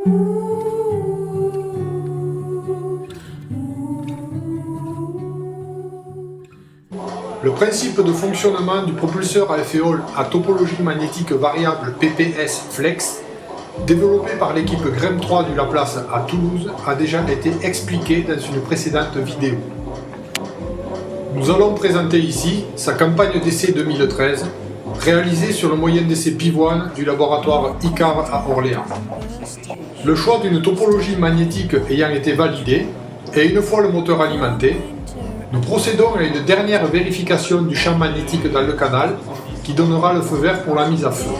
Le principe de fonctionnement du propulseur à effet Hall à topologie magnétique variable PPS Flex, développé par l'équipe GREM 3 du Laplace à Toulouse, a déjà été expliqué dans une précédente vidéo. Nous allons présenter ici sa campagne d'essai 2013, réalisée sur le moyen d'essai Pivoine du laboratoire ICAR à Orléans. Le choix d'une topologie magnétique ayant été validé, et une fois le moteur alimenté, nous procédons à une dernière vérification du champ magnétique dans le canal qui donnera le feu vert pour la mise à feu.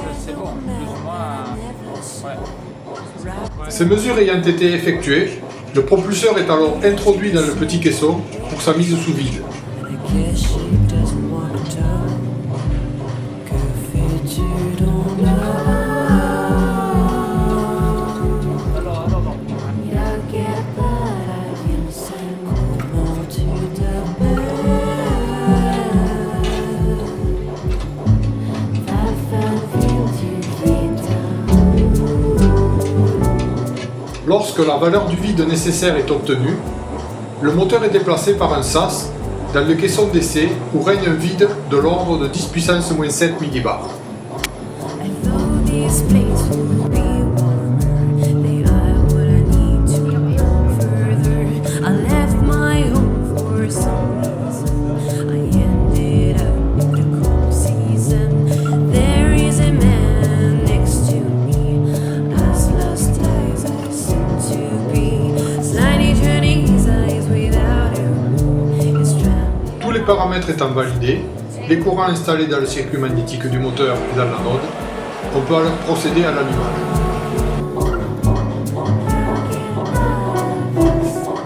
Ces mesures ayant été effectuées, le propulseur est alors introduit dans le petit caisson pour sa mise sous vide. Lorsque la valeur du vide nécessaire est obtenue, le moteur est déplacé par un sas dans le caisson d'essai où règne un vide de l'ordre de 10 puissance moins 7 millibars. Les paramètres étant validés, les courants installés dans le circuit magnétique du moteur et dans l'anode, on peut alors procéder à l'allumage.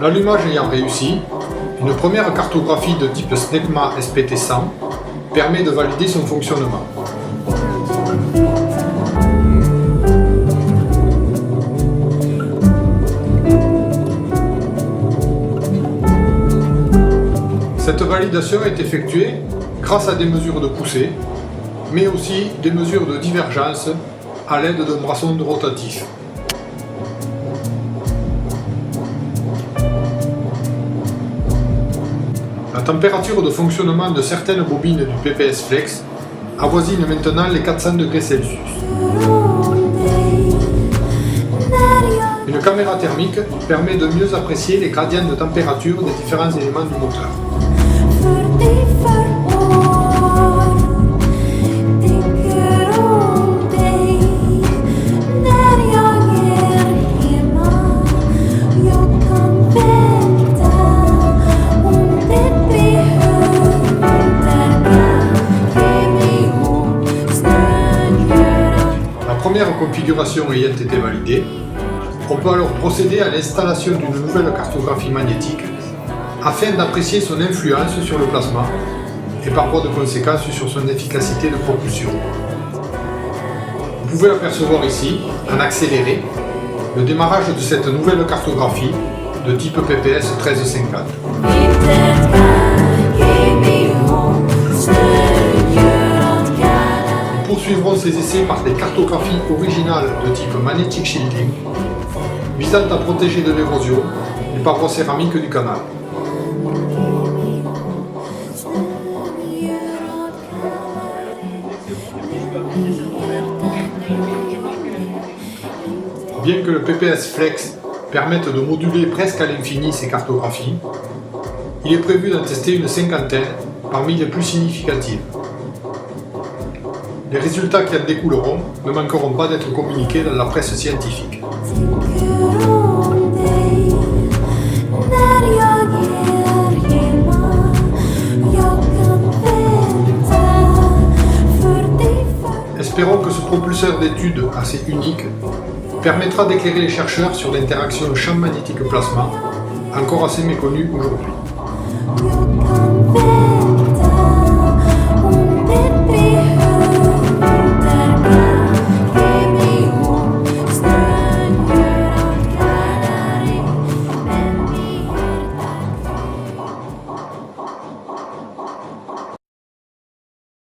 L'allumage ayant réussi, une première cartographie de type SNECMA SPT100 permet de valider son fonctionnement. Cette validation est effectuée grâce à des mesures de poussée, mais aussi des mesures de divergence à l'aide d'un brasson rotatif. La température de fonctionnement de certaines bobines du PPS Flex avoisine maintenant les 400 degrés Celsius. Une caméra thermique permet de mieux apprécier les gradients de température des différents éléments du moteur. La première configuration ayant été validée, on peut alors procéder à l'installation d'une nouvelle cartographie magnétique afin d'apprécier son influence sur le plasma et par voie de conséquence sur son efficacité de propulsion. Vous pouvez apercevoir ici, en accéléré, le démarrage de cette nouvelle cartographie de type PPS 1350. Nous poursuivrons ces essais par des cartographies originales de type magnetic shielding, visant à protéger de l'érosion les parois céramiques du canal. Bien que le PPS Flex permette de moduler presque à l'infini ces cartographies, il est prévu d'en tester une cinquantaine parmi les plus significatives. Les résultats qui en découleront ne manqueront pas d'être communiqués dans la presse scientifique. Espérons que ce propulseur d'études assez unique permettra d'éclairer les chercheurs sur l'interaction champ magnétique-plasma, encore assez méconnue aujourd'hui.